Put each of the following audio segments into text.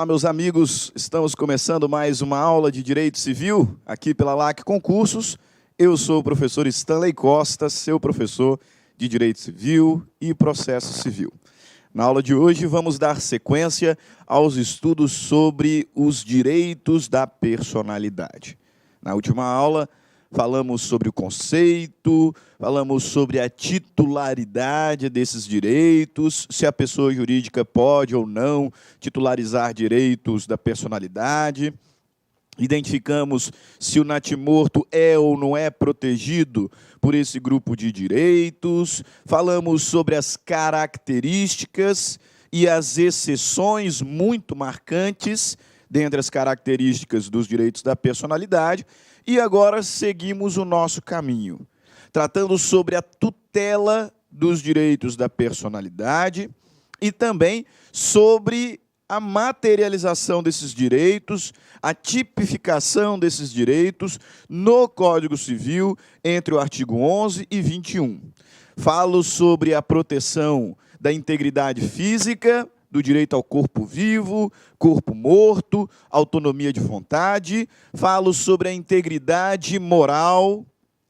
Olá, meus amigos, estamos começando mais uma aula de Direito Civil, aqui pela LAC Concursos. Eu sou o professor Stanley Costa, seu professor de Direito Civil e Processo Civil. Na aula de hoje, vamos dar sequência aos estudos sobre os direitos da personalidade. Na última aula, falamos sobre o conceito, falamos sobre a titularidade desses direitos, se a pessoa jurídica pode ou não titularizar direitos da personalidade. Identificamos se o natimorto é ou não é protegido por esse grupo de direitos. Falamos sobre as características e as exceções muito marcantes dentre as características dos direitos da personalidade. E agora seguimos o nosso caminho, tratando sobre a tutela dos direitos da personalidade e também sobre a materialização desses direitos, a tipificação desses direitos no Código Civil entre o artigo 11 e 21. Falo sobre a proteção da integridade física, do direito ao corpo vivo, corpo morto, autonomia de vontade. Falo sobre a integridade moral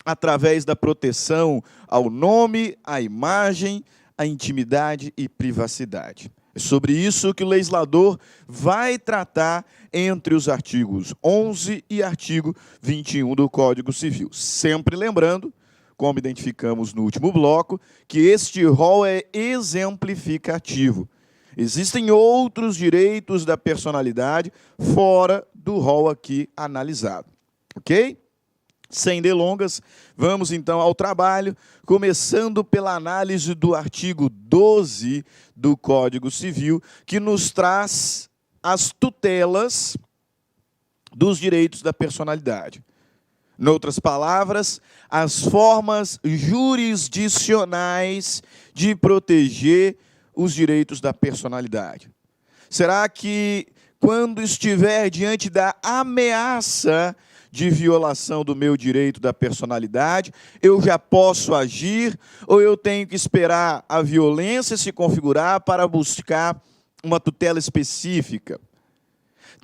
através da proteção ao nome, à imagem, à intimidade e privacidade. É sobre isso que o legislador vai tratar entre os artigos 11 e artigo 21 do Código Civil. Sempre lembrando, como identificamos no último bloco, que este rol é exemplificativo. Existem outros direitos da personalidade fora do rol aqui analisado. Ok? Sem delongas, vamos então ao trabalho, começando pela análise do artigo 12 do Código Civil, que nos traz as tutelas dos direitos da personalidade. Em outras palavras, as formas jurisdicionais de proteger os direitos da personalidade. Será que, quando estiver diante da ameaça de violação do meu direito da personalidade, eu já posso agir ou eu tenho que esperar a violência se configurar para buscar uma tutela específica?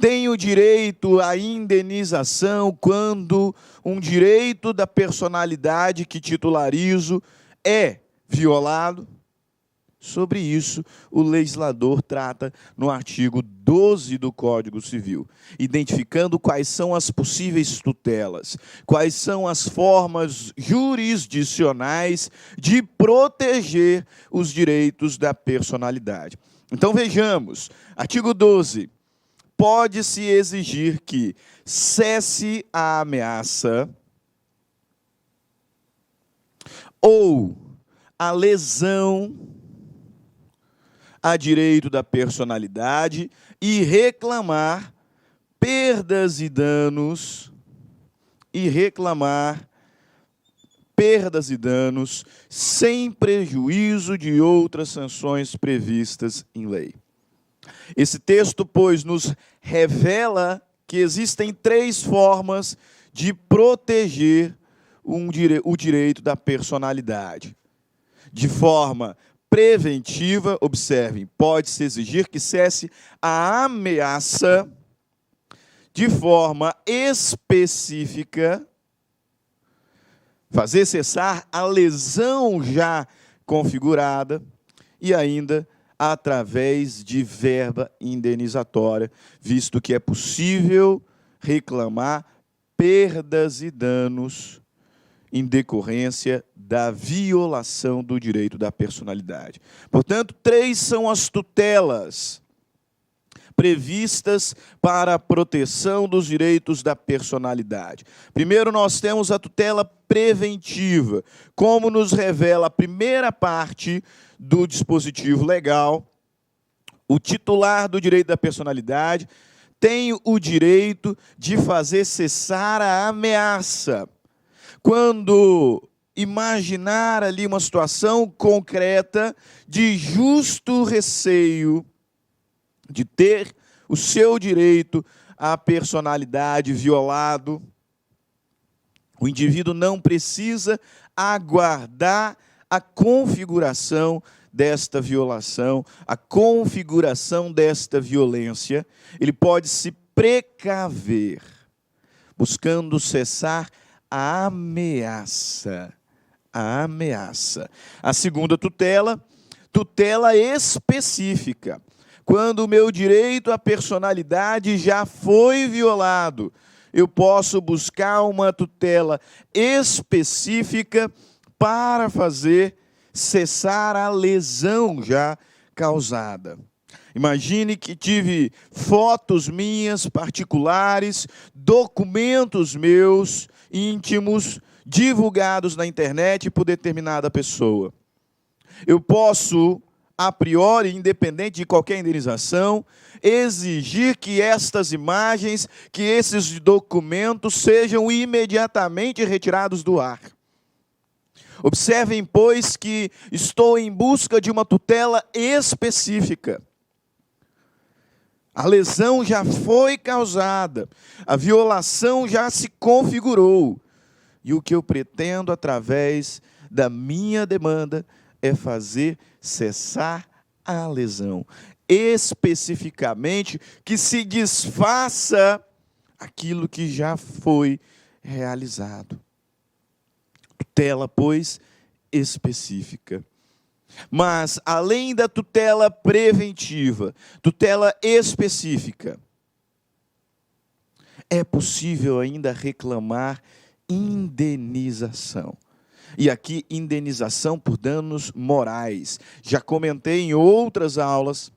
Tenho direito à indenização quando um direito da personalidade que titularizo é violado? Sobre isso, o legislador trata no artigo 12 do Código Civil, identificando quais são as possíveis tutelas, quais são as formas jurisdicionais de proteger os direitos da personalidade. Então, vejamos, artigo 12. Pode-se exigir que cesse a ameaça ou a lesão a direito da personalidade e reclamar perdas e danos sem prejuízo de outras sanções previstas em lei. Esse texto, pois, nos revela que existem três formas de proteger o direito da personalidade. De forma preventiva, observem, pode-se exigir que cesse a ameaça. De forma específica, fazer cessar a lesão já configurada e ainda através de verba indenizatória, visto que é possível reclamar perdas e danos em decorrência da violação do direito da personalidade. Portanto, três são as tutelas previstas para a proteção dos direitos da personalidade. Primeiro, nós temos a tutela preventiva, como nos revela a primeira parte do dispositivo legal. O titular do direito da personalidade tem o direito de fazer cessar a ameaça quando imaginar ali uma situação concreta de justo receio de ter o seu direito à personalidade violado. O indivíduo não precisa aguardar a configuração desta violação, a configuração desta violência, ele pode se precaver, buscando cessar a ameaça. A ameaça. A segunda tutela, tutela específica. Quando o meu direito à personalidade já foi violado, eu posso buscar uma tutela específica para fazer cessar a lesão já causada. Imagine que tive fotos minhas particulares, documentos meus íntimos, divulgados na internet por determinada pessoa. Eu posso, a priori, independente de qualquer indenização, exigir que estas imagens, que esses documentos sejam imediatamente retirados do ar. Observem, pois, que estou em busca de uma tutela específica. A lesão já foi causada, a violação já se configurou. E o que eu pretendo, através da minha demanda, é fazer cessar a lesão. Especificamente, que se desfaça aquilo que já foi realizado. Tutela, pois, específica. Mas, além da tutela preventiva, tutela específica, é possível ainda reclamar indenização. E aqui, indenização por danos morais. Já comentei em outras aulas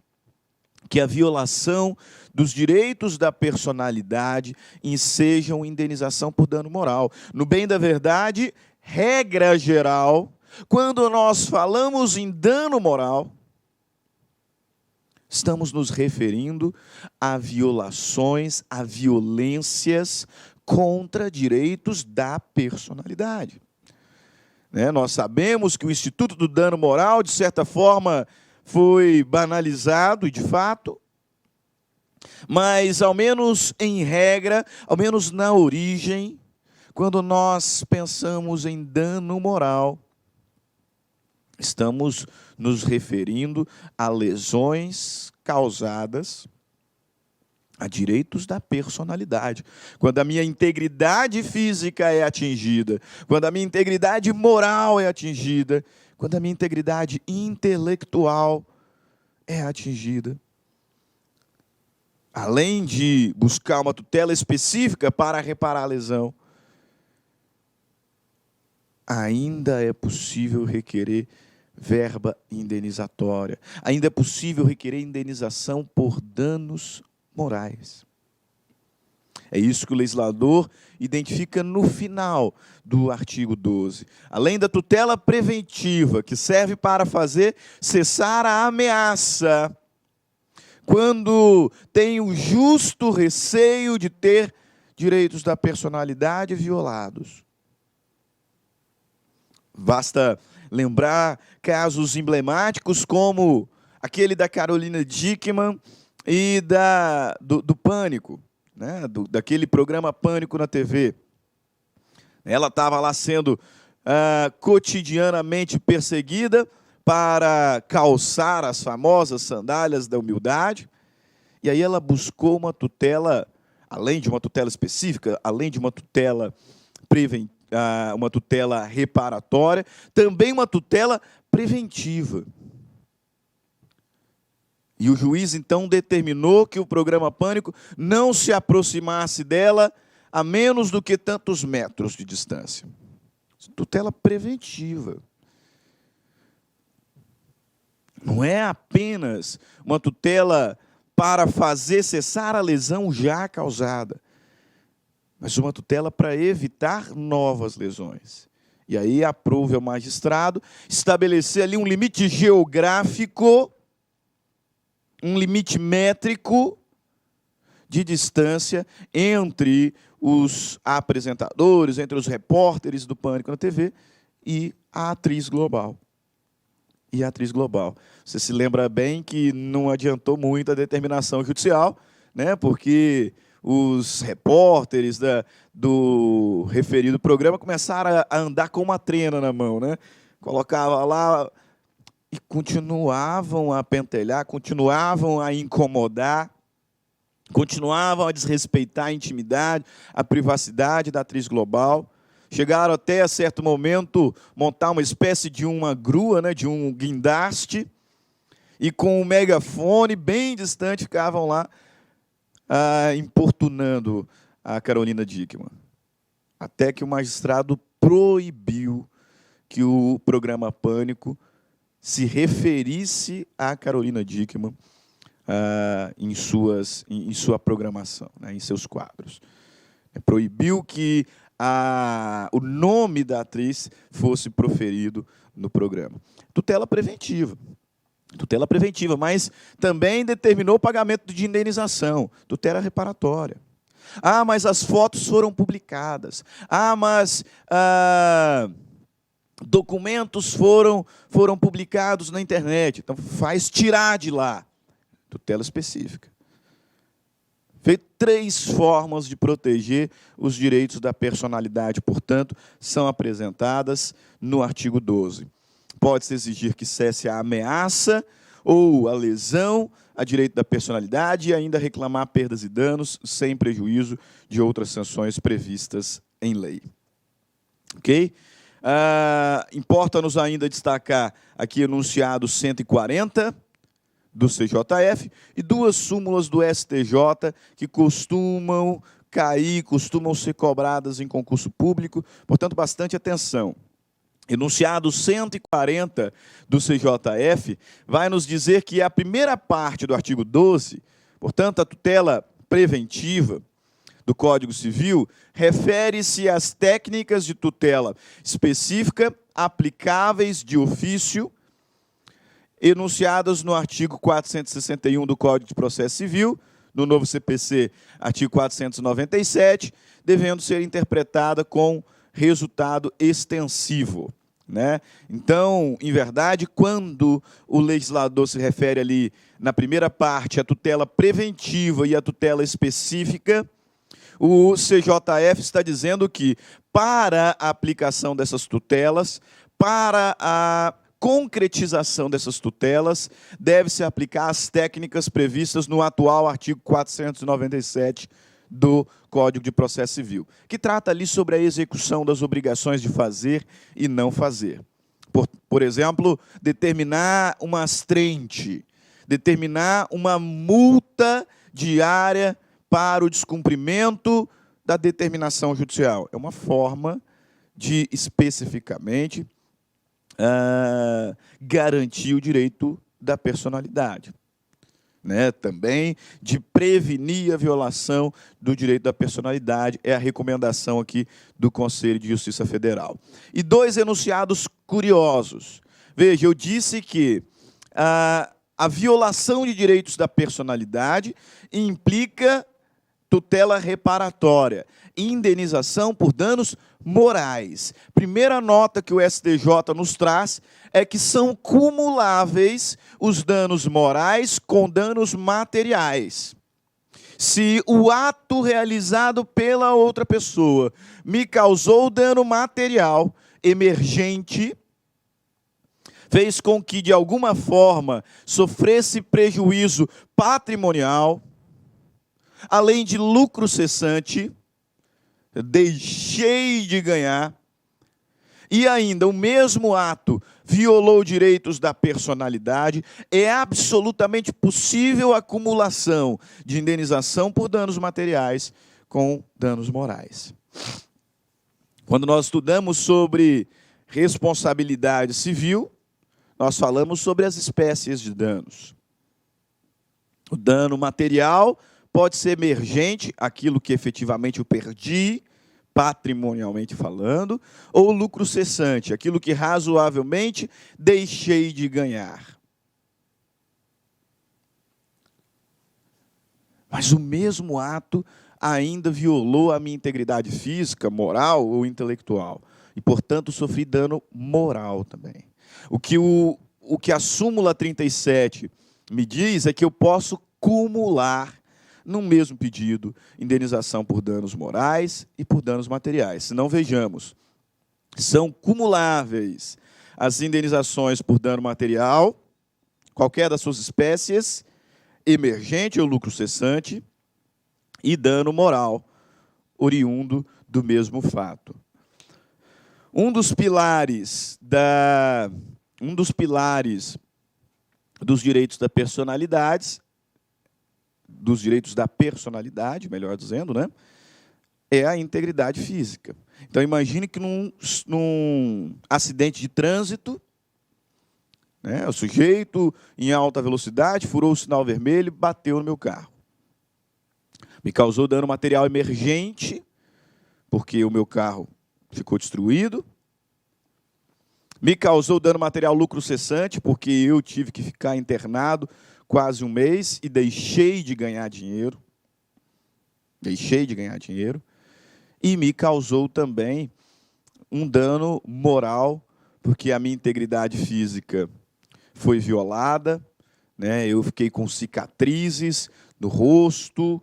que a violação dos direitos da personalidade ensejam indenização por dano moral. No bem da verdade, regra geral, quando nós falamos em dano moral, estamos nos referindo a violações, a violências contra direitos da personalidade. Nós sabemos que o Instituto do Dano Moral, de certa forma, foi banalizado, e de fato, mas, ao menos em regra, ao menos na origem, quando nós pensamos em dano moral, estamos nos referindo a lesões causadas a direitos da personalidade. Quando a minha integridade física é atingida, quando a minha integridade moral é atingida, quando a minha integridade intelectual é atingida. Além de buscar uma tutela específica para reparar a lesão, ainda é possível requerer verba indenizatória. Ainda é possível requerer indenização por danos morais. É isso que o legislador identifica no final do artigo 12. Além da tutela preventiva, que serve para fazer cessar a ameaça, quando tem o justo receio de ter direitos da personalidade violados. Basta lembrar casos emblemáticos como aquele da Carolina Dickmann e do Pânico, né? Daquele programa Pânico na TV. Ela estava lá sendo cotidianamente perseguida para calçar as famosas sandálias da humildade, e aí ela buscou uma tutela, além de uma tutela específica, além de uma tutela preventiva, uma tutela reparatória, também uma tutela preventiva. E o juiz, então, determinou que o programa Pânico não se aproximasse dela a menos do que tantos metros de distância. Tutela preventiva. Não é apenas uma tutela para fazer cessar a lesão já causada, mas uma tutela para evitar novas lesões. E aí aprove ao magistrado estabelecer ali um limite geográfico, um limite métrico de distância entre os apresentadores, entre os repórteres do Pânico na TV e a atriz global. E a atriz global. Você se lembra bem que não adiantou muito a determinação judicial, né? Porque os repórteres do referido programa começaram a andar com uma trena na mão, né? Colocava lá e continuavam a pentelhar, continuavam a incomodar, continuavam a desrespeitar a intimidade, a privacidade da atriz global. Chegaram até, a certo momento, montar uma espécie de uma grua, né, de um guindaste, e com um megafone bem distante ficavam lá importunando a Carolina Dickmann. Até que o magistrado proibiu que o programa Pânico se referisse a Carolina Dickmann em sua programação, né, em seus quadros. Proibiu que o nome da atriz fosse proferido no programa. Tutela preventiva. Tutela preventiva, mas também determinou o pagamento de indenização, tutela reparatória. Mas as fotos foram publicadas. Mas documentos foram publicados na internet. Então, faz tirar de lá. Tutela específica. Feito 3 formas de proteger os direitos da personalidade, portanto, são apresentadas no artigo 12. Pode-se exigir que cesse a ameaça ou a lesão a direito da personalidade e ainda reclamar perdas e danos sem prejuízo de outras sanções previstas em lei. Ok? Importa-nos ainda destacar aqui enunciado 140 do CJF e 2 súmulas do STJ que costumam ser cobradas em concurso público, portanto, bastante atenção. Enunciado 140 do CJF vai nos dizer que a primeira parte do artigo 12, portanto, a tutela preventiva do Código Civil, refere-se às técnicas de tutela específica aplicáveis de ofício, enunciadas no artigo 461 do Código de Processo Civil, no novo CPC, artigo 497, devendo ser interpretada com resultado extensivo. Né? Então, em verdade, quando o legislador se refere ali, na primeira parte, à tutela preventiva e à tutela específica, o CJF está dizendo que, para a aplicação dessas tutelas, para a concretização dessas tutelas, deve-se aplicar as técnicas previstas no atual artigo 497 do Código de Processo Civil, que trata ali sobre a execução das obrigações de fazer e não fazer. Por exemplo, determinar uma astrente, determinar uma multa diária para o descumprimento da determinação judicial. É uma forma de, especificamente, garantir o direito da personalidade. Né, também de prevenir a violação do direito da personalidade, é a recomendação aqui do Conselho de Justiça Federal. E 2 enunciados curiosos. Veja, eu disse que a violação de direitos da personalidade implica tutela reparatória, indenização por danos morais. Primeira nota que o STJ nos traz é que são cumuláveis os danos morais com danos materiais. Se o ato realizado pela outra pessoa me causou dano material emergente, fez com que, de alguma forma, sofresse prejuízo patrimonial, além de lucro cessante, deixei de ganhar, e ainda o mesmo ato violou direitos da personalidade, é absolutamente possível a acumulação de indenização por danos materiais com danos morais. Quando nós estudamos sobre responsabilidade civil, nós falamos sobre as espécies de danos. O dano material pode ser emergente, aquilo que efetivamente eu perdi, patrimonialmente falando, ou lucro cessante, aquilo que razoavelmente deixei de ganhar. Mas o mesmo ato ainda violou a minha integridade física, moral ou intelectual. E, portanto, sofri dano moral também. O que a súmula 37 me diz é que eu posso cumular no mesmo pedido, indenização por danos morais e por danos materiais. Se não, vejamos, são cumuláveis as indenizações por dano material, qualquer das suas espécies, emergente ou lucro cessante, e dano moral, oriundo do mesmo fato. Um dos pilares dos direitos da personalidade, melhor dizendo, né, é a integridade física. Então, imagine que num acidente de trânsito, né, o sujeito, em alta velocidade, furou o sinal vermelho e bateu no meu carro. Me causou dano material emergente, porque o meu carro ficou destruído. Me causou dano material lucro cessante, porque eu tive que ficar internado quase um mês e deixei de ganhar dinheiro. E me causou também um dano moral, porque a minha integridade física foi violada, né? Eu fiquei com cicatrizes no rosto,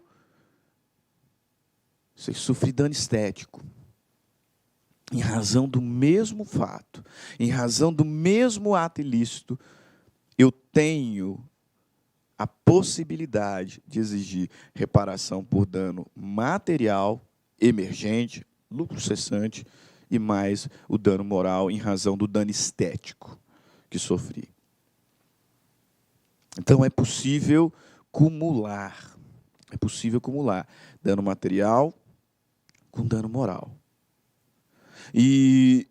sofri dano estético. Em razão do mesmo fato, em razão do mesmo ato ilícito, eu tenho a possibilidade de exigir reparação por dano material, emergente, lucro cessante, e mais o dano moral em razão do dano estético que sofri. Então, é possível cumular dano material com dano moral. E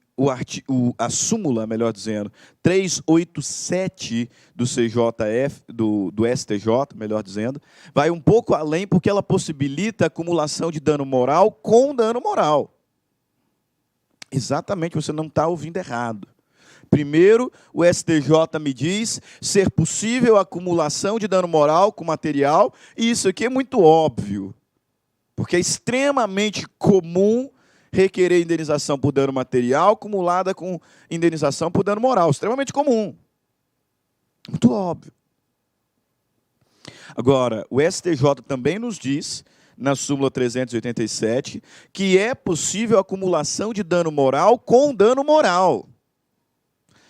a súmula, melhor dizendo, 387 do CJF, do STJ, melhor dizendo, vai um pouco além porque ela possibilita a acumulação de dano moral com dano moral. Exatamente, você não está ouvindo errado. Primeiro, o STJ me diz ser possível a acumulação de dano moral com material, e isso aqui é muito óbvio, porque é extremamente comum requerer indenização por dano material acumulada com indenização por dano moral. Extremamente comum. Muito óbvio. Agora, o STJ também nos diz, na súmula 387, que é possível a acumulação de dano moral com dano moral.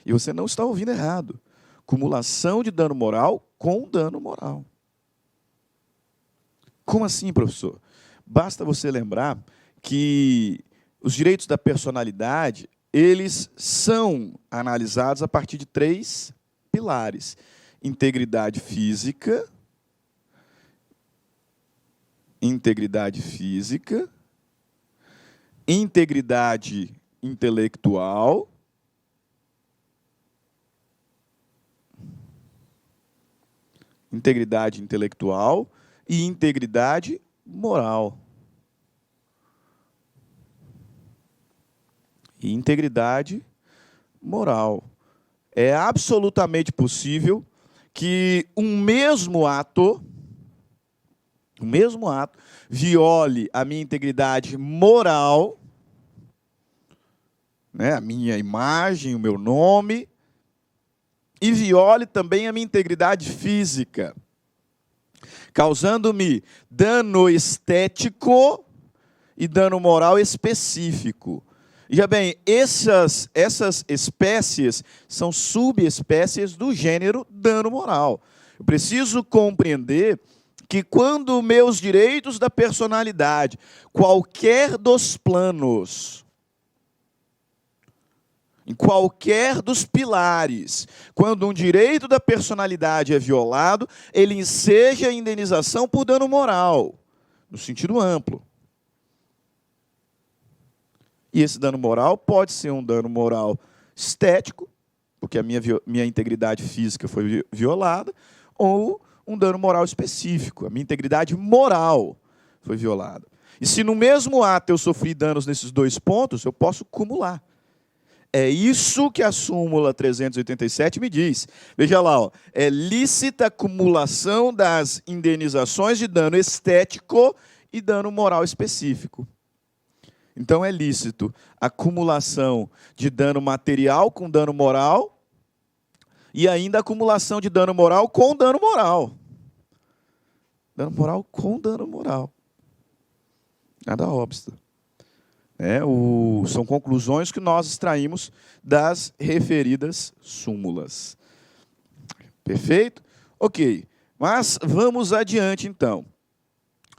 E você não está ouvindo errado. Acumulação de dano moral com dano moral. Como assim, professor? Basta você lembrar que os direitos da personalidade, eles são analisados a partir de 3 pilares: integridade física, integridade intelectual e integridade moral. E integridade moral. É absolutamente possível que um mesmo ato viole a minha integridade moral, né, a minha imagem, o meu nome, e viole também a minha integridade física, causando-me dano estético e dano moral específico. Já bem, essas espécies são subespécies do gênero dano moral. Eu preciso compreender que quando meus direitos da personalidade, qualquer dos planos, em qualquer dos pilares, quando um direito da personalidade é violado, ele enseja a indenização por dano moral, no sentido amplo. E esse dano moral pode ser um dano moral estético, porque a minha integridade física foi violada, ou um dano moral específico, a minha integridade moral foi violada. E se no mesmo ato eu sofri danos nesses 2 pontos, eu posso cumular. É isso que a súmula 387 me diz. Veja lá, ó, é lícita a acumulação das indenizações de dano estético e dano moral específico. Então, é lícito a acumulação de dano material com dano moral e ainda a acumulação de dano moral com dano moral. Dano moral com dano moral. Nada obsta. São conclusões que nós extraímos das referidas súmulas. Perfeito? Ok. Mas vamos adiante, então.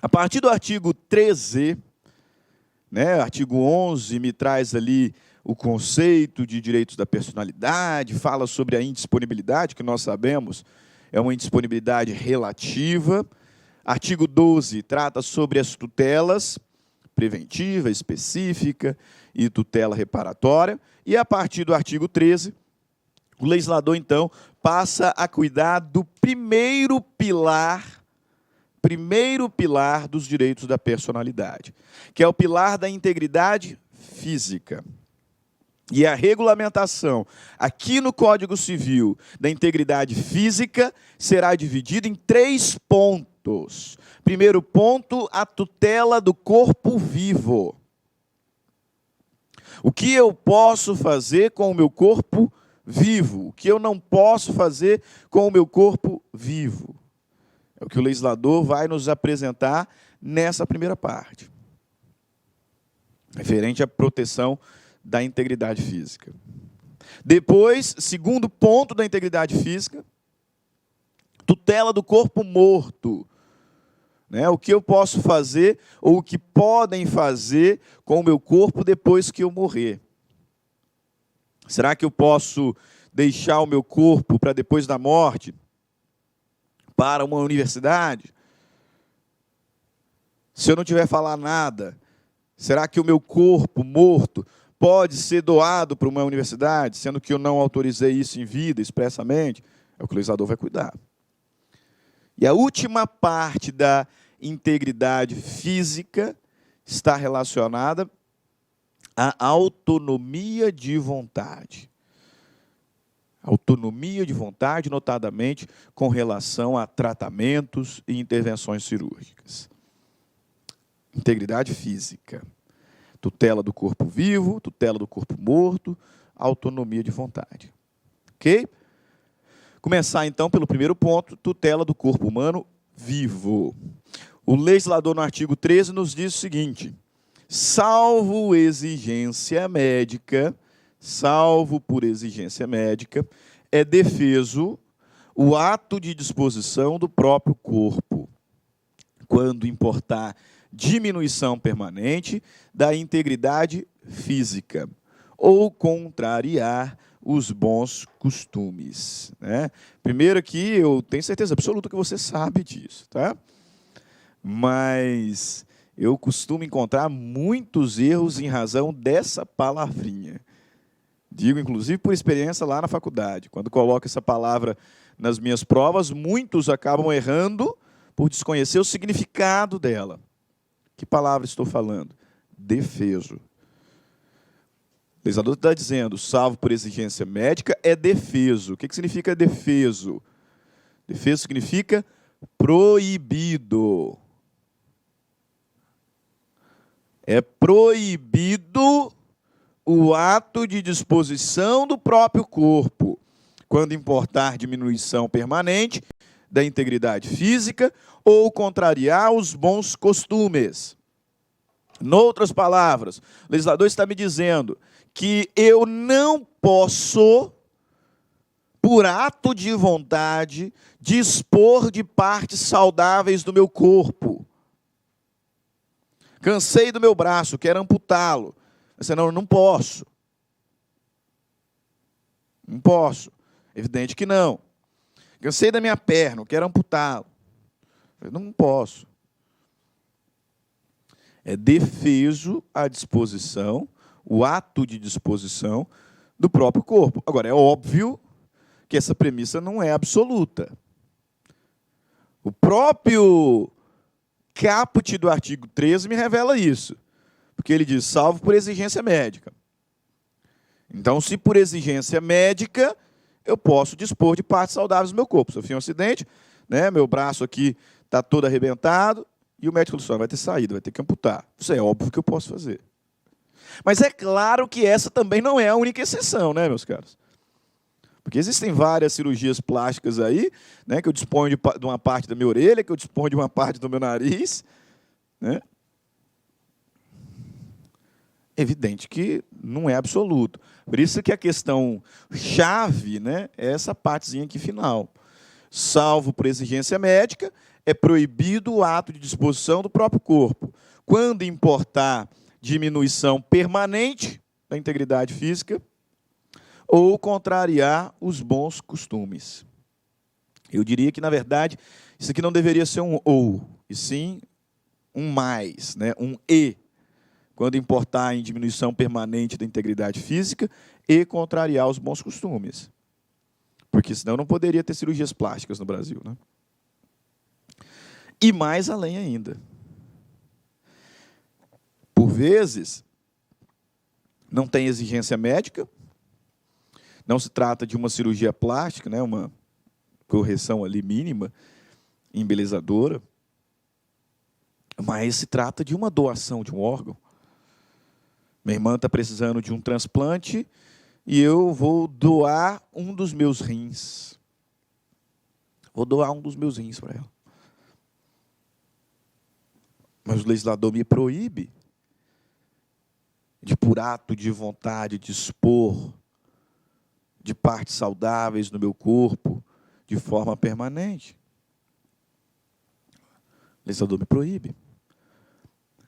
A partir do artigo 13, artigo 11 me traz ali o conceito de direitos da personalidade, fala sobre a indisponibilidade, que nós sabemos é uma indisponibilidade relativa. Artigo 12 trata sobre as tutelas, preventiva, específica e tutela reparatória. E a partir do artigo 13, o legislador, então, passa a cuidar do primeiro pilar dos direitos da personalidade, que é o pilar da integridade física. E a regulamentação aqui no Código Civil da integridade física será dividida em 3 pontos. Primeiro ponto, a tutela do corpo vivo. O que eu posso fazer com o meu corpo vivo? O que eu não posso fazer com o meu corpo vivo? É o que o legislador vai nos apresentar nessa primeira parte, referente à proteção da integridade física. Depois, segundo ponto da integridade física, tutela do corpo morto. O que eu posso fazer, ou o que podem fazer com o meu corpo depois que eu morrer? Será que eu posso deixar o meu corpo para depois da morte, para uma universidade? Se eu não tiver falar nada, será que o meu corpo morto pode ser doado para uma universidade, sendo que eu não autorizei isso em vida, expressamente? É o que o legislador vai cuidar. E a última parte da integridade física está relacionada à autonomia de vontade. Autonomia de vontade, notadamente, com relação a tratamentos e intervenções cirúrgicas. Integridade física. Tutela do corpo vivo, tutela do corpo morto, autonomia de vontade. Ok? Começar, então, pelo primeiro ponto, tutela do corpo humano vivo. O legislador, no artigo 13, nos diz o seguinte: salvo exigência médica, salvo por exigência médica, é defeso o ato de disposição do próprio corpo, quando importar diminuição permanente da integridade física, ou contrariar os bons costumes. Primeiro aqui, eu tenho certeza absoluta que você sabe disso, tá? Mas eu costumo encontrar muitos erros em razão dessa palavrinha. Digo, inclusive, por experiência lá na faculdade. Quando coloco essa palavra nas minhas provas, muitos acabam errando por desconhecer o significado dela. Que palavra estou falando? Defeso. O legislador está dizendo, salvo por exigência médica, é defeso. O que significa defeso? Defeso significa proibido. É proibido o ato de disposição do próprio corpo, quando importar diminuição permanente da integridade física ou contrariar os bons costumes. Noutras palavras, o legislador está me dizendo que eu não posso, por ato de vontade, dispor de partes saudáveis do meu corpo. Cansei do meu braço, quero amputá-lo. Você não posso. Não posso. Evidente que não. Cansei da minha perna, quero amputá-lo. Eu não posso. É defeso a disposição, o ato de disposição do próprio corpo. Agora, é óbvio que essa premissa não é absoluta. O próprio caput do artigo 13 me revela isso. Porque ele diz, salvo por exigência médica. Então, se por exigência médica, eu posso dispor de partes saudáveis do meu corpo. Sofri um acidente, meu braço aqui está todo arrebentado, e o médico falou, vai ter saída, vai ter que amputar. Isso é óbvio que eu posso fazer. Mas é claro que essa também não é a única exceção, meus caros? Porque existem várias cirurgias plásticas aí, que eu disponho de uma parte da minha orelha, que eu disponho de uma parte do meu nariz, Evidente que não é absoluto. Por isso que a questão chave, né, é essa partezinha aqui final. Salvo por exigência médica, é proibido o ato de disposição do próprio corpo, quando importar diminuição permanente da integridade física ou contrariar os bons costumes. Eu diria que, na verdade, isso aqui não deveria ser um ou, e sim um mais, né, um e, quando importar em diminuição permanente da integridade física e contrariar os bons costumes. Porque senão não poderia ter cirurgias plásticas no Brasil, né? E mais além ainda. Por vezes, não tem exigência médica, não se trata de uma cirurgia plástica, né, uma correção ali mínima, embelezadora, mas se trata de uma doação de um órgão. Minha irmã está precisando de um transplante e eu vou doar um dos meus rins. Vou doar um dos meus rins para ela. Mas o legislador me proíbe de, por ato de vontade, dispor de partes saudáveis no meu corpo de forma permanente. O legislador me proíbe.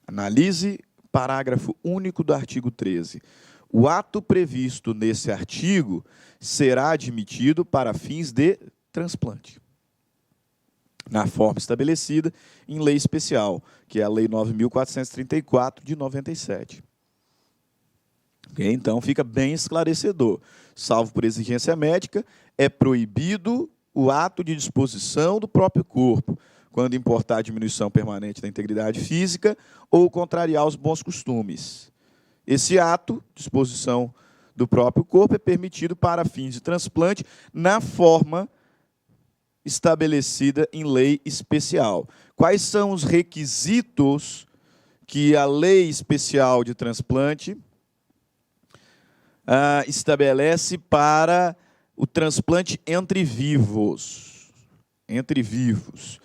Analise parágrafo único do artigo 13. O ato previsto nesse artigo será admitido para fins de transplante, na forma estabelecida em lei especial, que é a Lei 9.434, de 97. Okay? Então, fica bem esclarecedor. Salvo por exigência médica, é proibido o ato de disposição do próprio corpo, quando importar diminuição permanente da integridade física ou contrariar os bons costumes. Esse ato, disposição do próprio corpo, é permitido para fins de transplante na forma estabelecida em lei especial. Quais são os requisitos que a lei especial de transplante estabelece para o transplante entre vivos? Entre vivos.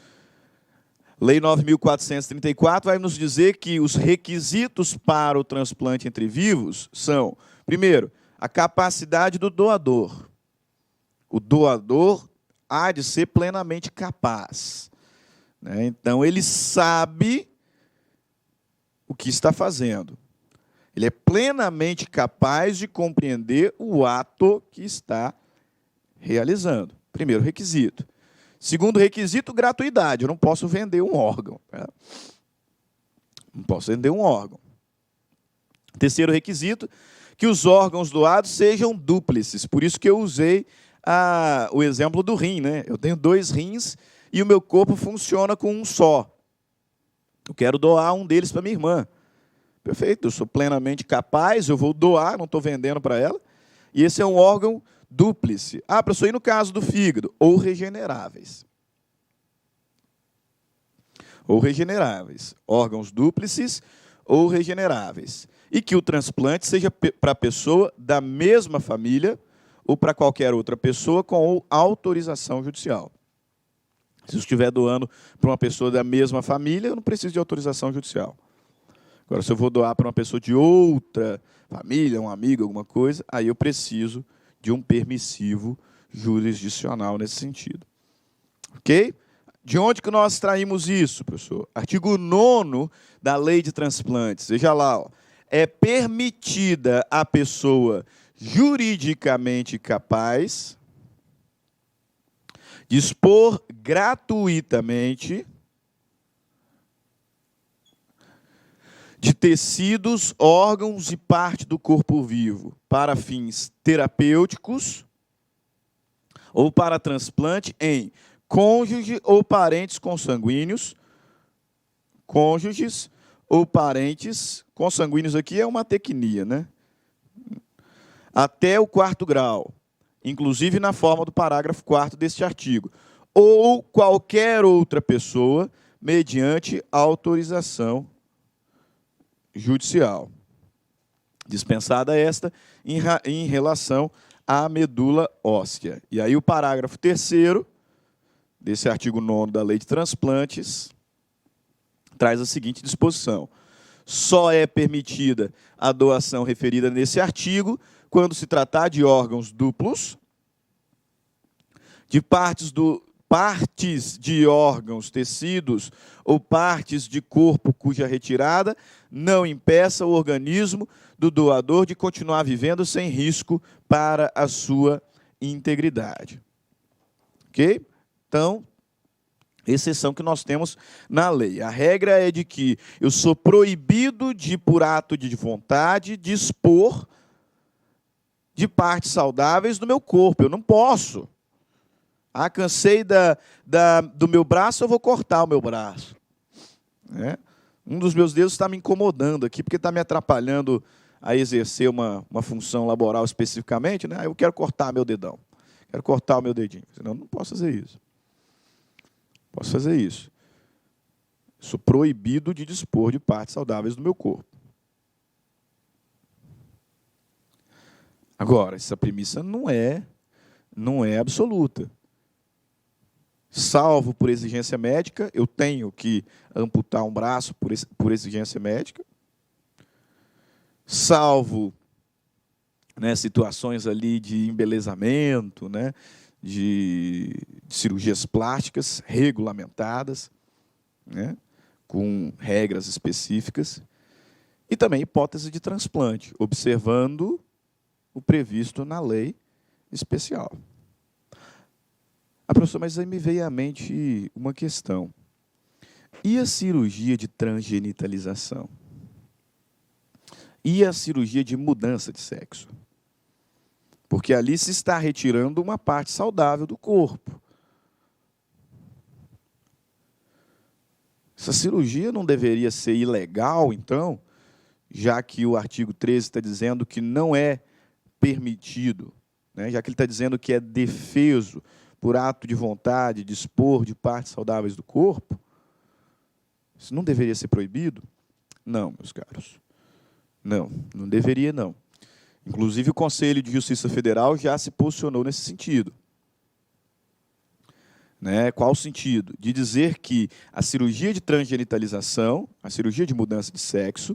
Lei 9.434 vai nos dizer que os requisitos para o transplante entre vivos são, primeiro, a capacidade do doador. O doador há de ser plenamente capaz, né? Então, ele sabe o que está fazendo. Ele é plenamente capaz de compreender o ato que está realizando. Primeiro requisito. Segundo requisito, gratuidade. Eu não posso vender um órgão. Né? Não posso vender um órgão. Terceiro requisito, que os órgãos doados sejam dúplices. Por isso que eu usei o exemplo do rim. Né? Eu tenho 2 rins e o meu corpo funciona com um só. Eu quero doar um deles para minha irmã. Perfeito, eu sou plenamente capaz, eu vou doar, não estou vendendo para ela. E esse é um órgão dúplice. Professor, e no caso do fígado? Ou regeneráveis. Ou regeneráveis. Órgãos dúplices ou regeneráveis. E que o transplante seja para a pessoa da mesma família ou para qualquer outra pessoa com autorização judicial. Se eu estiver doando para uma pessoa da mesma família, eu não preciso de autorização judicial. Agora, se eu vou doar para uma pessoa de outra família, um amigo, alguma coisa, aí eu preciso de um permissivo jurisdicional nesse sentido. Ok? De onde que nós extraímos isso, professor? Artigo 9º da Lei de Transplantes. Veja lá, ó. É permitida à pessoa juridicamente capaz dispor gratuitamente de tecidos, órgãos e parte do corpo vivo para fins terapêuticos ou para transplante em cônjuge ou parentes consanguíneos, cônjuges ou parentes consanguíneos aqui é uma tecnia, né? Até o 4º grau, inclusive na forma do parágrafo 4º deste artigo, ou qualquer outra pessoa mediante autorização judicial. Dispensada esta em relação à medula óssea. E aí o parágrafo 3º desse artigo 9º da Lei de Transplantes traz a seguinte disposição. Só é permitida a doação referida nesse artigo quando se tratar de órgãos duplos, de partes de órgãos, tecidos ou partes de corpo cuja retirada não impeça o organismo do doador de continuar vivendo sem risco para a sua integridade. Ok? Então, exceção que nós temos na lei. A regra é de que eu sou proibido de, por ato de vontade, dispor de partes saudáveis do meu corpo. Eu não posso. Ah, cansei do meu braço, eu vou cortar o meu braço. Um dos meus dedos está me incomodando aqui, porque está me atrapalhando a exercer uma função laboral especificamente, né? Eu quero cortar meu dedão. Quero cortar o meu dedinho. Senão, não posso fazer isso. Posso fazer isso. Sou proibido de dispor de partes saudáveis do meu corpo. Agora, essa premissa não é absoluta. Salvo por exigência médica, eu tenho que amputar um braço por exigência médica. Salvo, né, situações ali de embelezamento, né, de cirurgias plásticas regulamentadas, né, com regras específicas. E também hipótese de transplante, observando o previsto na lei especial. Professor, mas aí me veio à mente uma questão. E a cirurgia de transgenitalização? E a cirurgia de mudança de sexo? Porque ali se está retirando uma parte saudável do corpo. Essa cirurgia não deveria ser ilegal, então, já que o artigo 13 está dizendo que não é permitido, né? Já que ele está dizendo que é defeso por ato de vontade, dispor de partes saudáveis do corpo, isso não deveria ser proibido? Não, meus caros. Não deveria, não. Inclusive, o Conselho de Justiça Federal já se posicionou nesse sentido. Né? Qual o sentido? De dizer que a cirurgia de transgenitalização, a cirurgia de mudança de sexo,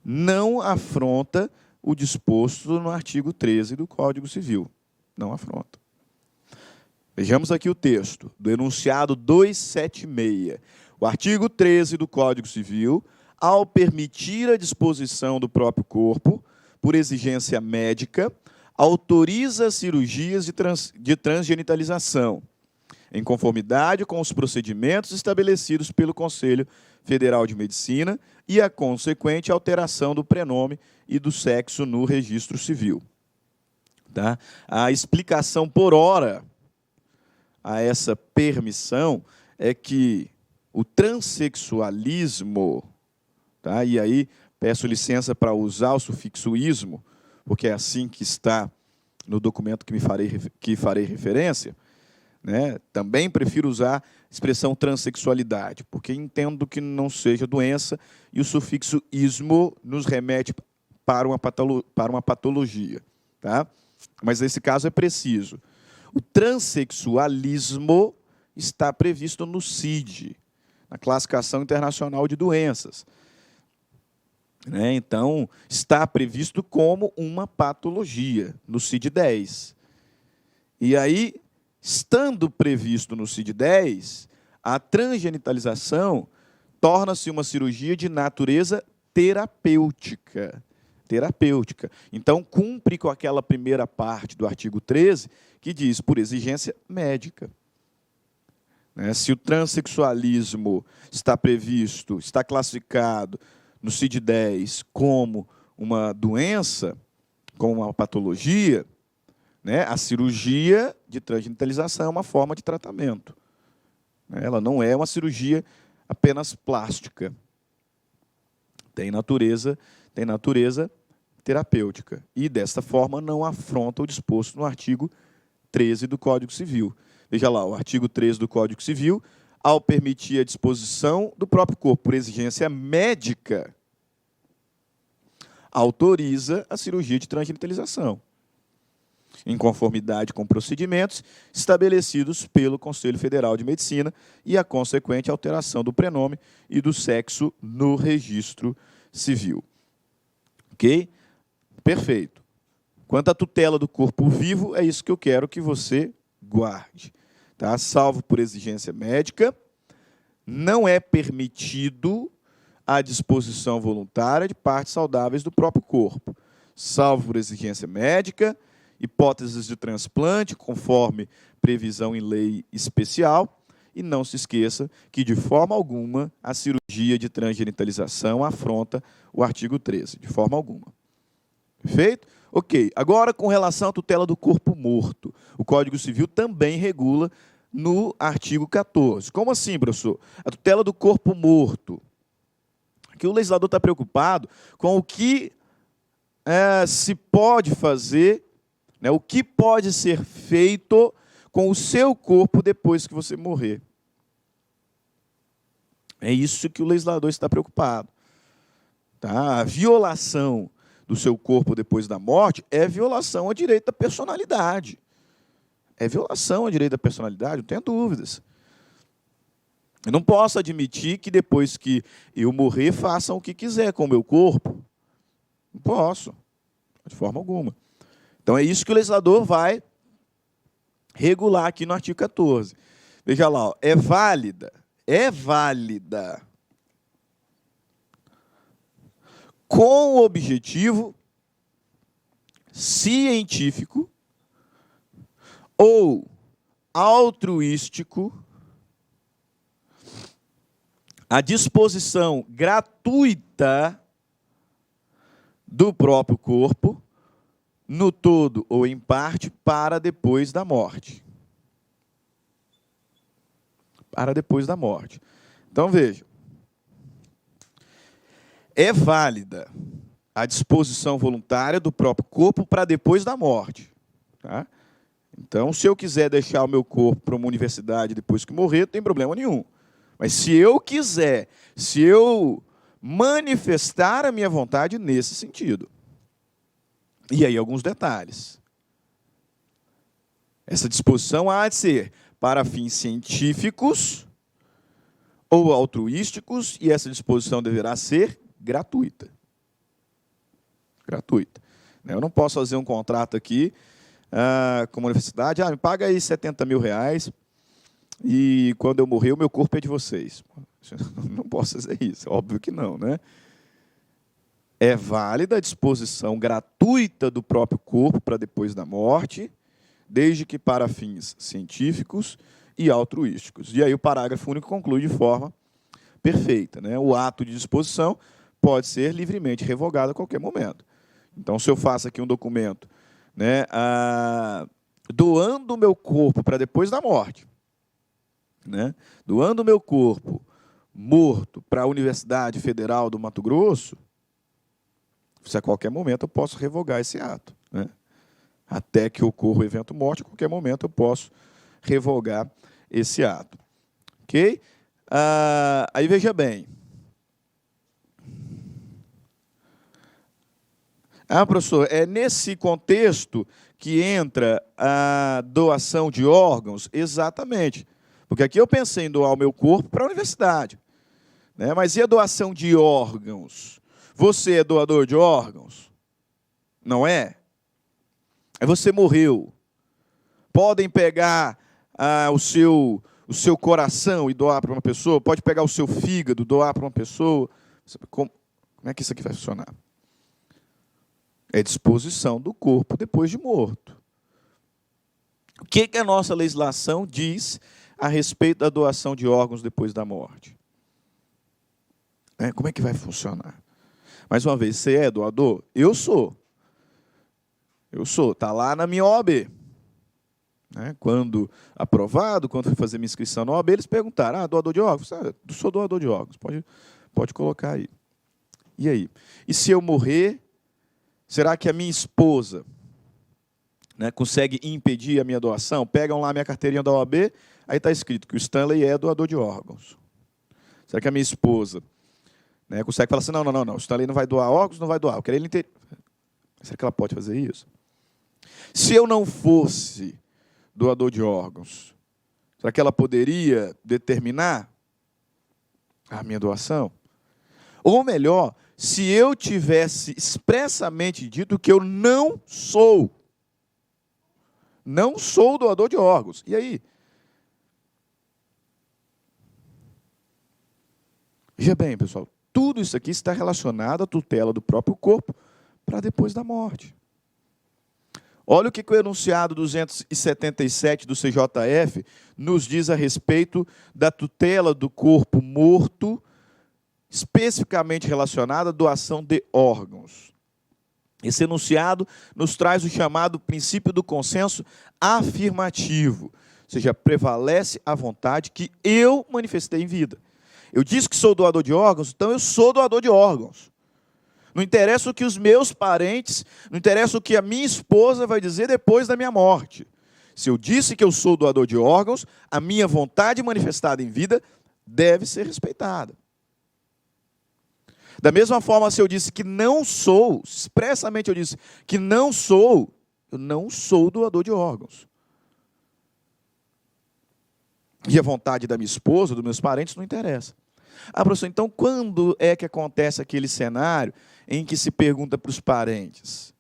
não afronta o disposto no artigo 13 do Código Civil. Não afronta. Vejamos aqui o texto do enunciado 276. O artigo 13 do Código Civil, ao permitir a disposição do próprio corpo, por exigência médica, autoriza cirurgias de transgenitalização, em conformidade com os procedimentos estabelecidos pelo Conselho Federal de Medicina e a consequente alteração do prenome e do sexo no registro civil. Tá? A explicação por hora a essa permissão é que o transexualismo, tá? E aí peço licença para usar o sufixo ismo, porque é assim que está no documento que farei referência, né? Também prefiro usar a expressão transexualidade, porque entendo que não seja doença e o sufixo ismo nos remete para uma patologia. Tá? Mas nesse caso é preciso. O transexualismo está previsto no CID, na Classificação Internacional de Doenças. Né? Então, está previsto como uma patologia, no CID-10. E aí, estando previsto no CID-10, a transgenitalização torna-se uma cirurgia de natureza terapêutica. Então, cumpre com aquela primeira parte do artigo 13, que diz, por exigência médica. Se o transexualismo está previsto, está classificado no CID-10 como uma doença, como uma patologia, a cirurgia de transgenitalização é uma forma de tratamento. Ela não é uma cirurgia apenas plástica. Tem natureza terapêutica. E, desta forma, não afronta o disposto no artigo 13 do Código Civil. Veja lá, o artigo 13 do Código Civil, ao permitir a disposição do próprio corpo por exigência médica, autoriza a cirurgia de transgenitalização, em conformidade com procedimentos estabelecidos pelo Conselho Federal de Medicina e a consequente alteração do prenome e do sexo no registro civil. Ok? Perfeito. Quanto à tutela do corpo vivo, é isso que eu quero que você guarde. Tá? Salvo por exigência médica, não é permitido a disposição voluntária de partes saudáveis do próprio corpo. Salvo por exigência médica, hipóteses de transplante, conforme previsão em lei especial, e não se esqueça que, de forma alguma, a cirurgia de transgenitalização afronta o artigo 13, de forma alguma. Perfeito? Ok. Agora, com relação à tutela do corpo morto, o Código Civil também regula no artigo 14. Como assim, professor? A tutela do corpo morto. Aqui o legislador está preocupado com o que se pode fazer, né, o que pode ser feito com o seu corpo depois que você morrer. É isso que o legislador está preocupado. Tá? A violação do seu corpo depois da morte é violação ao direito da personalidade. É violação ao direito da personalidade, não tenha dúvidas. Eu não posso admitir que depois que eu morrer, façam o que quiser com o meu corpo. Não posso, de forma alguma. Então é isso que o legislador vai regular aqui no artigo 14. Veja lá, ó, é válida com o objetivo científico ou altruístico a disposição gratuita do próprio corpo, no todo ou em parte, para depois da morte. Para depois da morte. Então, veja. É válida a disposição voluntária do próprio corpo para depois da morte. Tá? Então, se eu quiser deixar o meu corpo para uma universidade depois que morrer, não tem problema nenhum. Mas se eu quiser, se eu manifestar a minha vontade nesse sentido. E aí alguns detalhes. Essa disposição há de ser para fins científicos ou altruísticos, e essa disposição deverá ser gratuita. Gratuita. Eu não posso fazer um contrato aqui com uma universidade, me paga aí 70 mil reais, e quando eu morrer, o meu corpo é de vocês. Não posso fazer isso, óbvio que não, né? É válida a disposição gratuita do próprio corpo para depois da morte, desde que para fins científicos e altruísticos. E aí o parágrafo único conclui de forma perfeita, né? O ato de disposição pode ser livremente revogado a qualquer momento. Então, se eu faço aqui um documento, né, doando o meu corpo para depois da morte, né, doando o meu corpo morto para a Universidade Federal do Mato Grosso, se a qualquer momento eu posso revogar esse ato, né? Até que ocorra o evento morte, a qualquer momento eu posso revogar esse ato. Ok? Aí veja bem. Professor, é nesse contexto que entra a doação de órgãos? Exatamente. Porque aqui eu pensei em doar o meu corpo para a universidade. Né? Mas e a doação de órgãos? Você é doador de órgãos? Não é? Aí você morreu. Podem pegar o seu coração e doar para uma pessoa? Pode pegar o seu fígado e doar para uma pessoa? Como é que isso aqui vai funcionar? É disposição do corpo depois de morto. O que a nossa legislação diz a respeito da doação de órgãos depois da morte? Como é que vai funcionar? Mais uma vez, você é doador? Eu sou. Eu sou. Está lá na minha OAB. Quando aprovado, quando fui fazer minha inscrição na OAB, eles perguntaram, doador de órgãos? Sou doador de órgãos. Pode colocar aí. E aí? E se eu morrer, será que a minha esposa, né, consegue impedir a minha doação? Pegam lá a minha carteirinha da OAB, aí está escrito que o Stanley é doador de órgãos. Será que a minha esposa, né, consegue falar assim, não, o Stanley não vai doar órgãos, não vai doar. Eu quero ele inteiro. Será que ela pode fazer isso? Se eu não fosse doador de órgãos, será que ela poderia determinar a minha doação? Ou melhor, se eu tivesse expressamente dito que eu não sou doador de órgãos. E aí? Veja bem, pessoal, tudo isso aqui está relacionado à tutela do próprio corpo para depois da morte. Olha o que o enunciado 277 do CJF nos diz a respeito da tutela do corpo morto, especificamente relacionada à doação de órgãos. Esse enunciado nos traz o chamado princípio do consenso afirmativo, ou seja, prevalece a vontade que eu manifestei em vida. Eu disse que sou doador de órgãos, então eu sou doador de órgãos. Não interessa o que os meus parentes, não interessa o que a minha esposa vai dizer depois da minha morte. Se eu disse que eu sou doador de órgãos, a minha vontade manifestada em vida deve ser respeitada. Da mesma forma, se eu disse que não sou, expressamente eu disse que não sou, eu não sou doador de órgãos. E a vontade da minha esposa, dos meus parentes, não interessa. Professor, então quando é que acontece aquele cenário em que se pergunta para os parentes?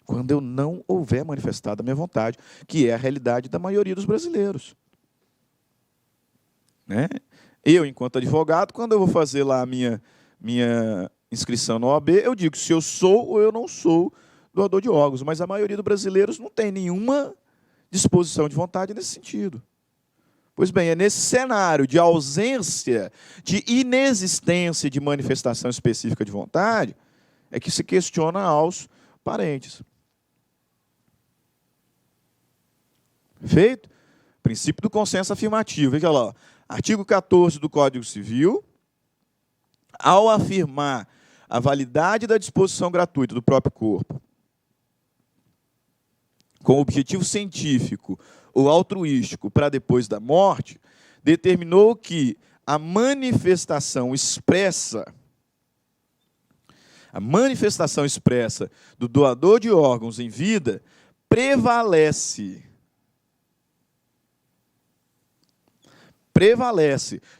Quando eu não houver manifestado a minha vontade, que é a realidade da maioria dos brasileiros. Né? Eu, enquanto advogado, quando eu vou fazer lá a minha inscrição na OAB, eu digo se eu sou ou eu não sou doador de órgãos, mas a maioria dos brasileiros não tem nenhuma disposição de vontade nesse sentido. Pois bem, é nesse cenário de ausência, de inexistência de manifestação específica de vontade, é que se questiona aos parentes. Perfeito? Princípio do consenso afirmativo. Veja lá, artigo 14 do Código Civil, ao afirmar a validade da disposição gratuita do próprio corpo, com objetivo científico ou altruístico para depois da morte, determinou que a manifestação expressa do doador de órgãos em vida prevalece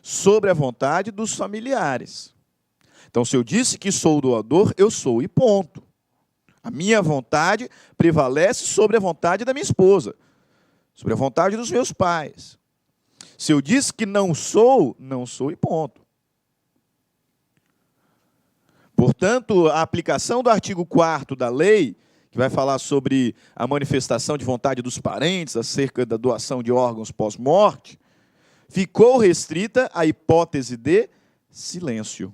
sobre a vontade dos familiares. Então, se eu disse que sou doador, eu sou e ponto. A minha vontade prevalece sobre a vontade da minha esposa, sobre a vontade dos meus pais. Se eu disse que não sou e ponto. Portanto, a aplicação do artigo 4º da lei, que vai falar sobre a manifestação de vontade dos parentes acerca da doação de órgãos pós-morte, ficou restrita à hipótese de silêncio.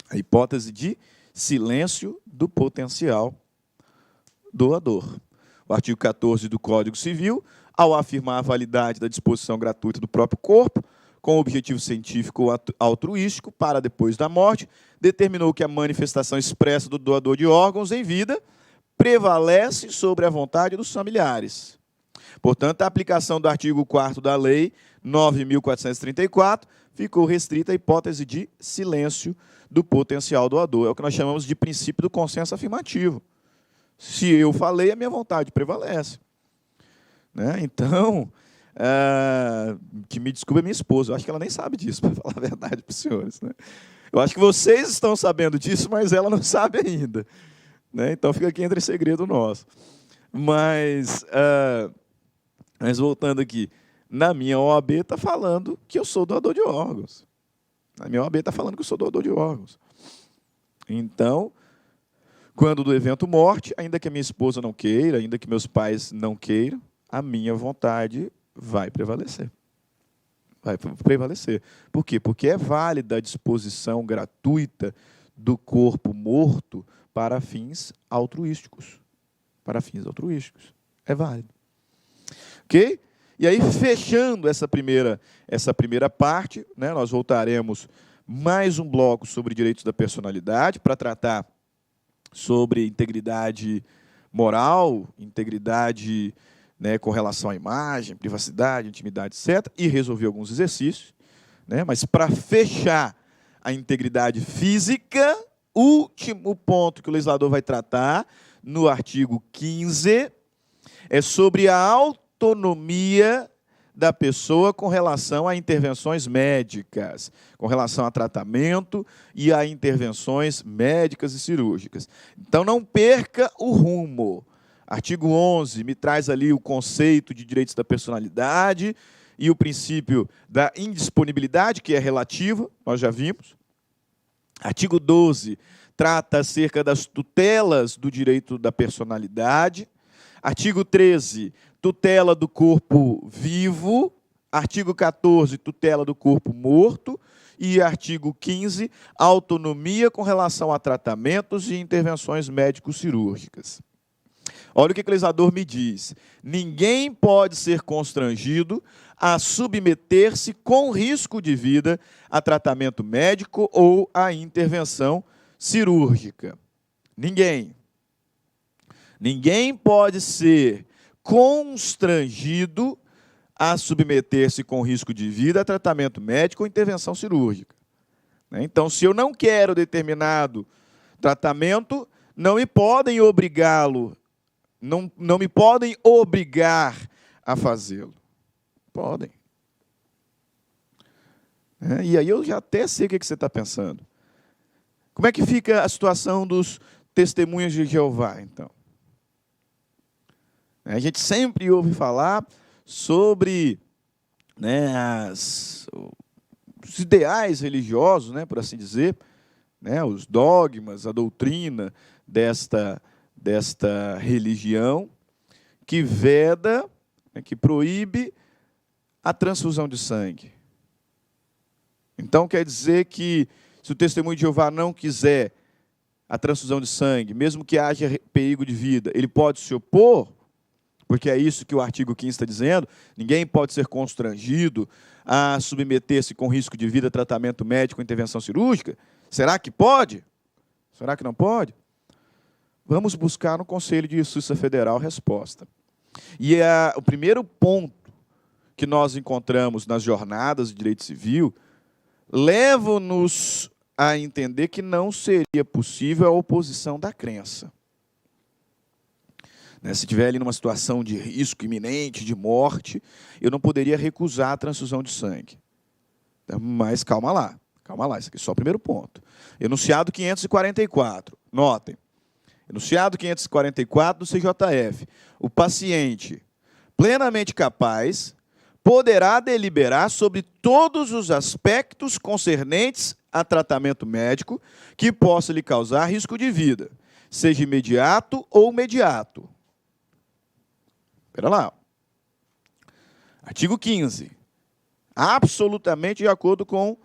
A hipótese de silêncio do potencial doador. O artigo 14 do Código Civil, ao afirmar a validade da disposição gratuita do próprio corpo, com objetivo científico ou altruístico, para depois da morte, determinou que a manifestação expressa do doador de órgãos em vida prevalece sobre a vontade dos familiares. Portanto, a aplicação do artigo 4º da Lei 9.434 ficou restrita à hipótese de silêncio do potencial doador. É o que nós chamamos de princípio do consenso afirmativo. Se eu falei, a minha vontade prevalece. Né? Então, que me desculpe a minha esposa, eu acho que ela nem sabe disso, para falar a verdade para os senhores. Né? Eu acho que vocês estão sabendo disso, mas ela não sabe ainda. Né? Então, fica aqui entre segredo nosso. Mas voltando aqui, na minha OAB está falando que eu sou doador de órgãos. Na minha OAB está falando que eu sou doador de órgãos. Então, quando do evento morte, ainda que a minha esposa não queira, ainda que meus pais não queiram, a minha vontade vai prevalecer. Vai prevalecer. Por quê? Porque é válida a disposição gratuita do corpo morto para fins altruísticos. Para fins altruísticos. É válido. Ok? E aí, fechando essa primeira parte, né, nós voltaremos mais um bloco sobre direitos da personalidade, para tratar sobre integridade moral, integridade, né, com relação à imagem, privacidade, intimidade, etc., e resolver alguns exercícios. Né, mas, para fechar a integridade física, último ponto que o legislador vai tratar, no artigo 15, é sobre a autonomia da pessoa com relação a intervenções médicas, com relação a tratamento e a intervenções médicas e cirúrgicas. Então, não perca o rumo. Artigo 11 me traz ali o conceito de direitos da personalidade e o princípio da indisponibilidade, que é relativa, nós já vimos. Artigo 12 trata acerca das tutelas do direito da personalidade. Artigo 13, tutela do corpo vivo. Artigo 14, tutela do corpo morto. E artigo 15, autonomia com relação a tratamentos e intervenções médico-cirúrgicas. Olha o que o legislador me diz. Ninguém pode ser constrangido a submeter-se com risco de vida a tratamento médico ou a intervenção cirúrgica. Ninguém. Ninguém pode ser constrangido a submeter-se com risco de vida a tratamento médico ou intervenção cirúrgica. Então, se eu não quero determinado tratamento, não me podem obrigá-lo, não me podem obrigar a fazê-lo. Podem. E aí eu já até sei o que você está pensando. Como é que fica a situação dos testemunhas de Jeová, então? A gente sempre ouve falar sobre os ideais religiosos, por assim dizer, os dogmas, a doutrina desta religião, que veda, que proíbe a transfusão de sangue. Então, quer dizer que, se o testemunho de Jeová não quiser a transfusão de sangue, mesmo que haja perigo de vida, ele pode se opor, porque é isso que o artigo 15 está dizendo, ninguém pode ser constrangido a submeter-se com risco de vida a tratamento médico ou intervenção cirúrgica. Será que pode? Será que não pode? Vamos buscar no Conselho de Justiça Federal a resposta. E o primeiro ponto que nós encontramos nas jornadas de direito civil leva-nos a entender que não seria possível a oposição da crença. Se estiver ali numa situação de risco iminente, de morte, eu não poderia recusar a transfusão de sangue. Mas calma lá, isso aqui é só o primeiro ponto. Enunciado 544, notem. Enunciado 544 do CJF. O paciente plenamente capaz poderá deliberar sobre todos os aspectos concernentes a tratamento médico que possa lhe causar risco de vida, seja imediato ou mediato. Espera lá. Artigo 15. Absolutamente de acordo com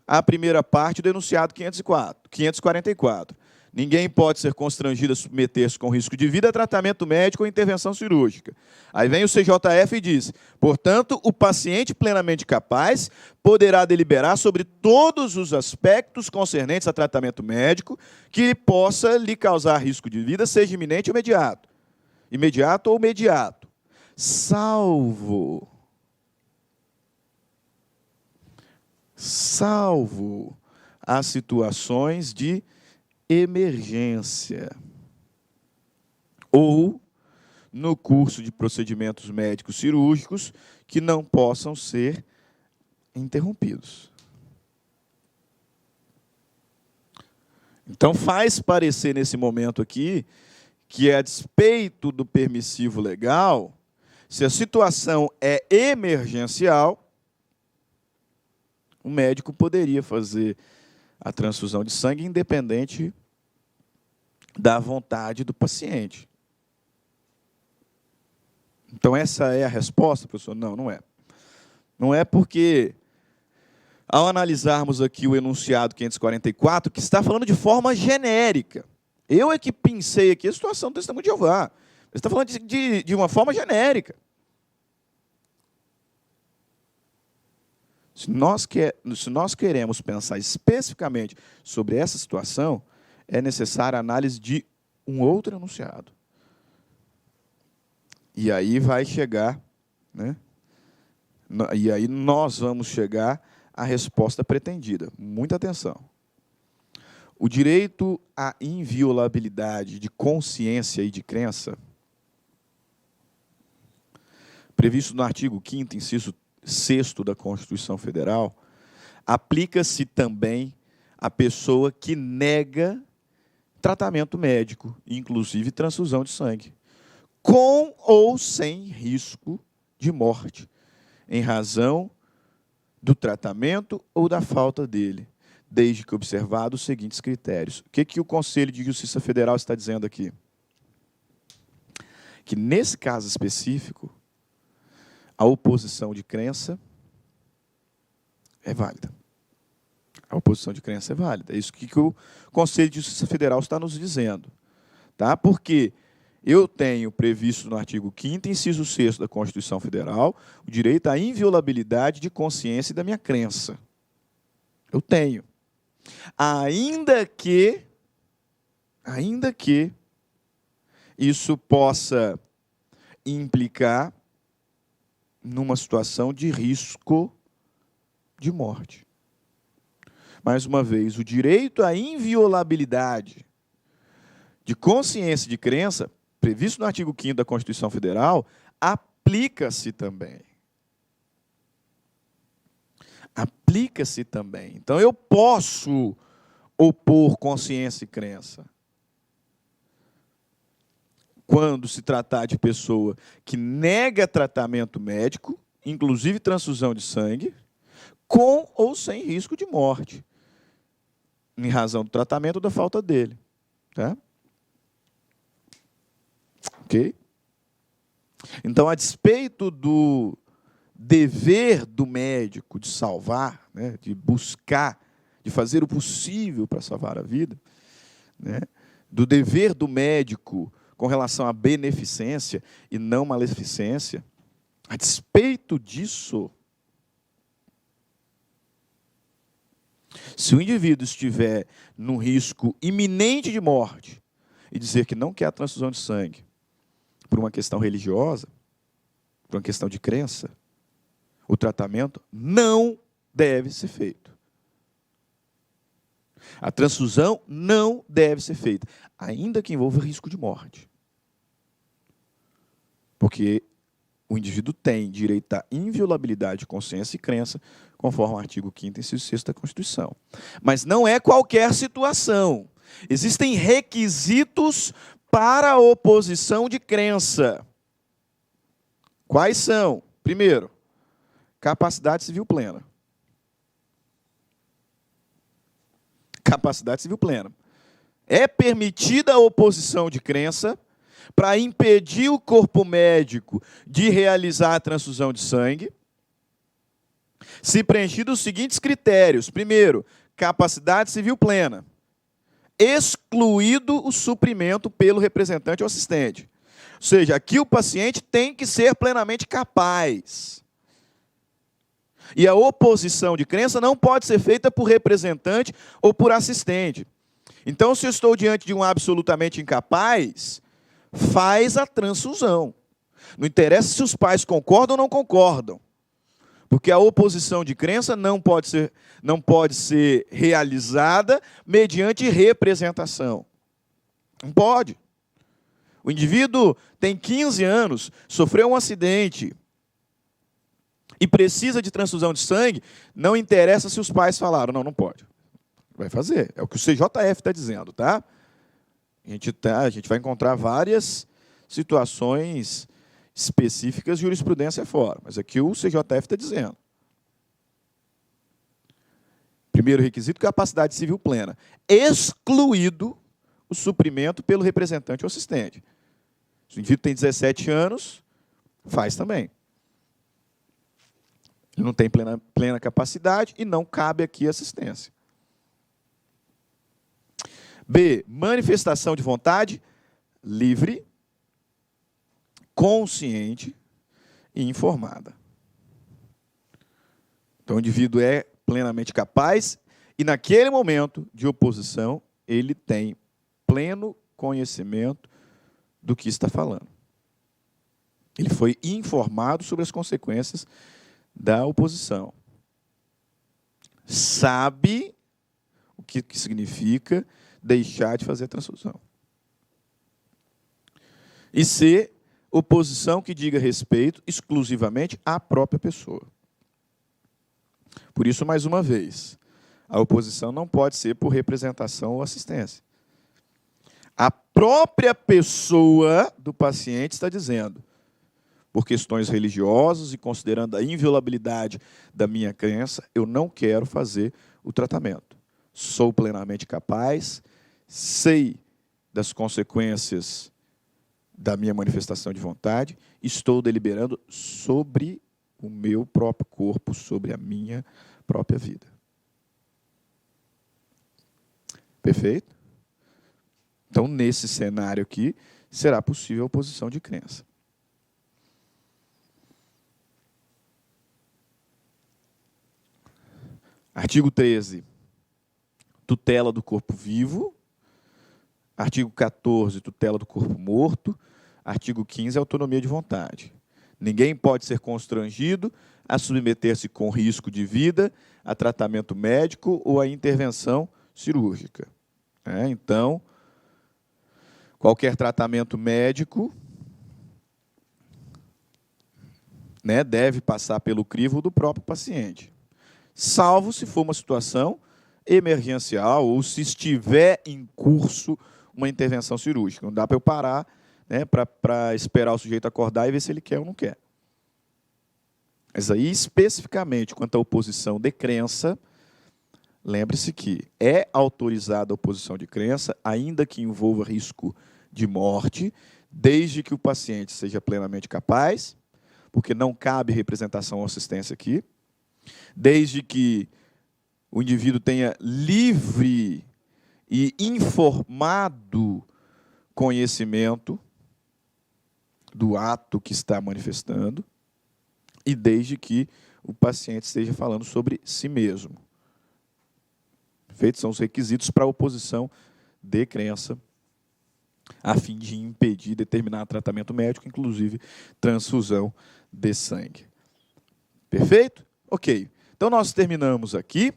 a primeira parte do enunciado 544. Ninguém pode ser constrangido a submeter-se com risco de vida a tratamento médico ou intervenção cirúrgica. Aí vem o CJF e diz, portanto, o paciente plenamente capaz poderá deliberar sobre todos os aspectos concernentes a tratamento médico que possa lhe causar risco de vida, seja iminente ou imediato ou mediato, salvo as situações de emergência ou no curso de procedimentos médicos cirúrgicos que não possam ser interrompidos. Então, faz parecer nesse momento aqui que, a despeito do permissivo legal, se a situação é emergencial, o médico poderia fazer a transfusão de sangue independente da vontade do paciente. Então, essa é a resposta, professor? Não, não é. Não é porque, ao analisarmos aqui o enunciado 544, que está falando de forma genérica. Eu é que pensei aqui a situação do testemunho de Jeová. Ele está falando de uma forma genérica. Se nós queremos pensar especificamente sobre essa situação, é necessária a análise de um outro enunciado. E aí vai chegar, e aí nós vamos chegar à resposta pretendida. Muita atenção. O direito à inviolabilidade de consciência e de crença previsto no artigo 5º, inciso 6º da Constituição Federal, aplica-se também à pessoa que nega tratamento médico, inclusive transfusão de sangue, com ou sem risco de morte, em razão do tratamento ou da falta dele, desde que observados os seguintes critérios. O que o Conselho de Justiça Federal está dizendo aqui? Que, nesse caso específico, a oposição de crença é válida. A oposição de crença é válida. É isso que o Conselho de Justiça Federal está nos dizendo. Tá? Porque eu tenho previsto no artigo 5º, inciso 6º da Constituição Federal, o direito à inviolabilidade de consciência e da minha crença. Eu tenho. Ainda que isso possa implicar numa situação de risco de morte. Mais uma vez, o direito à inviolabilidade de consciência e de crença, previsto no artigo 5º da Constituição Federal, aplica-se também. Aplica-se também. Então, eu posso opor consciência e crença quando se tratar de pessoa que nega tratamento médico, inclusive transfusão de sangue, com ou sem risco de morte, em razão do tratamento ou da falta dele. Tá? Ok? Então, a despeito do dever do médico de salvar, né, de buscar, de fazer o possível para salvar a vida, né, do dever do médico com relação à beneficência e não maleficência, a despeito disso, se o indivíduo estiver num risco iminente de morte e dizer que não quer a transfusão de sangue por uma questão religiosa, por uma questão de crença, o tratamento não deve ser feito. A transfusão não deve ser feita, ainda que envolva risco de morte. Porque o indivíduo tem direito à inviolabilidade de consciência e crença, conforme o artigo 5º, inciso 6º da Constituição. Mas não é qualquer situação. Existem requisitos para a oposição de crença. Quais são? Primeiro, capacidade civil plena. Capacidade civil plena. É permitida a oposição de crença para impedir o corpo médico de realizar a transfusão de sangue, se preenchidos os seguintes critérios. Primeiro, capacidade civil plena, excluído o suprimento pelo representante ou assistente. Ou seja, aqui o paciente tem que ser plenamente capaz. E a oposição de crença não pode ser feita por representante ou por assistente. Então, se eu estou diante de um absolutamente incapaz, faz a transfusão. Não interessa se os pais concordam ou não concordam. Porque a oposição de crença não pode ser realizada mediante representação. Não pode. O indivíduo tem 15 anos, sofreu um acidente e precisa de transfusão de sangue, não interessa se os pais falaram, não pode. Vai fazer. É o que o CJF está dizendo, tá? A gente vai encontrar várias situações específicas de jurisprudência fora, mas aqui o CJF está dizendo. Primeiro requisito, capacidade civil plena, excluído o suprimento pelo representante ou assistente. Se o indivíduo tem 17 anos, faz também. Ele não tem plena capacidade e não cabe aqui assistência. B, manifestação de vontade livre, consciente e informada. Então, o indivíduo é plenamente capaz e, naquele momento de oposição, ele tem pleno conhecimento do que está falando. Ele foi informado sobre as consequências da oposição. Sabe o que significa deixar de fazer a transfusão. E C, oposição que diga respeito exclusivamente à própria pessoa. Por isso, mais uma vez, a oposição não pode ser por representação ou assistência. A própria pessoa do paciente está dizendo, por questões religiosas e considerando a inviolabilidade da minha crença, eu não quero fazer o tratamento. Sou plenamente capaz, sei das consequências da minha manifestação de vontade, estou deliberando sobre o meu próprio corpo, sobre a minha própria vida. Perfeito? Então, nesse cenário aqui, será possível a oposição de crença. Artigo 13, tutela do corpo vivo. Artigo 14, tutela do corpo morto. Artigo 15, autonomia de vontade. Ninguém pode ser constrangido a submeter-se com risco de vida a tratamento médico ou a intervenção cirúrgica. Então, qualquer tratamento médico, deve passar pelo crivo do próprio paciente, salvo se for uma situação emergencial ou se estiver em curso uma intervenção cirúrgica. Não dá para eu parar para esperar o sujeito acordar e ver se ele quer ou não quer. Mas aí, especificamente, quanto à oposição de crença, lembre-se que é autorizada a oposição de crença, ainda que envolva risco de morte, desde que o paciente seja plenamente capaz, porque não cabe representação ou assistência aqui, desde que o indivíduo tenha livre e informado conhecimento do ato que está manifestando, e desde que o paciente esteja falando sobre si mesmo. Feitos são os requisitos para a oposição de crença, a fim de impedir determinado tratamento médico, inclusive transfusão de sangue. Perfeito? Ok. Então, nós terminamos aqui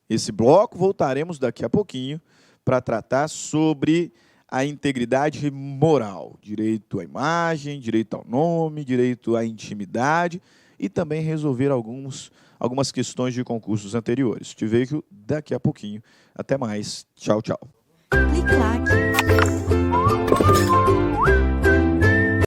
esse bloco, voltaremos daqui a pouquinho para tratar sobre a integridade moral, direito à imagem, direito ao nome, direito à intimidade e também resolver algumas questões de concursos anteriores. Te vejo daqui a pouquinho. Até mais. Tchau, tchau. Clique like.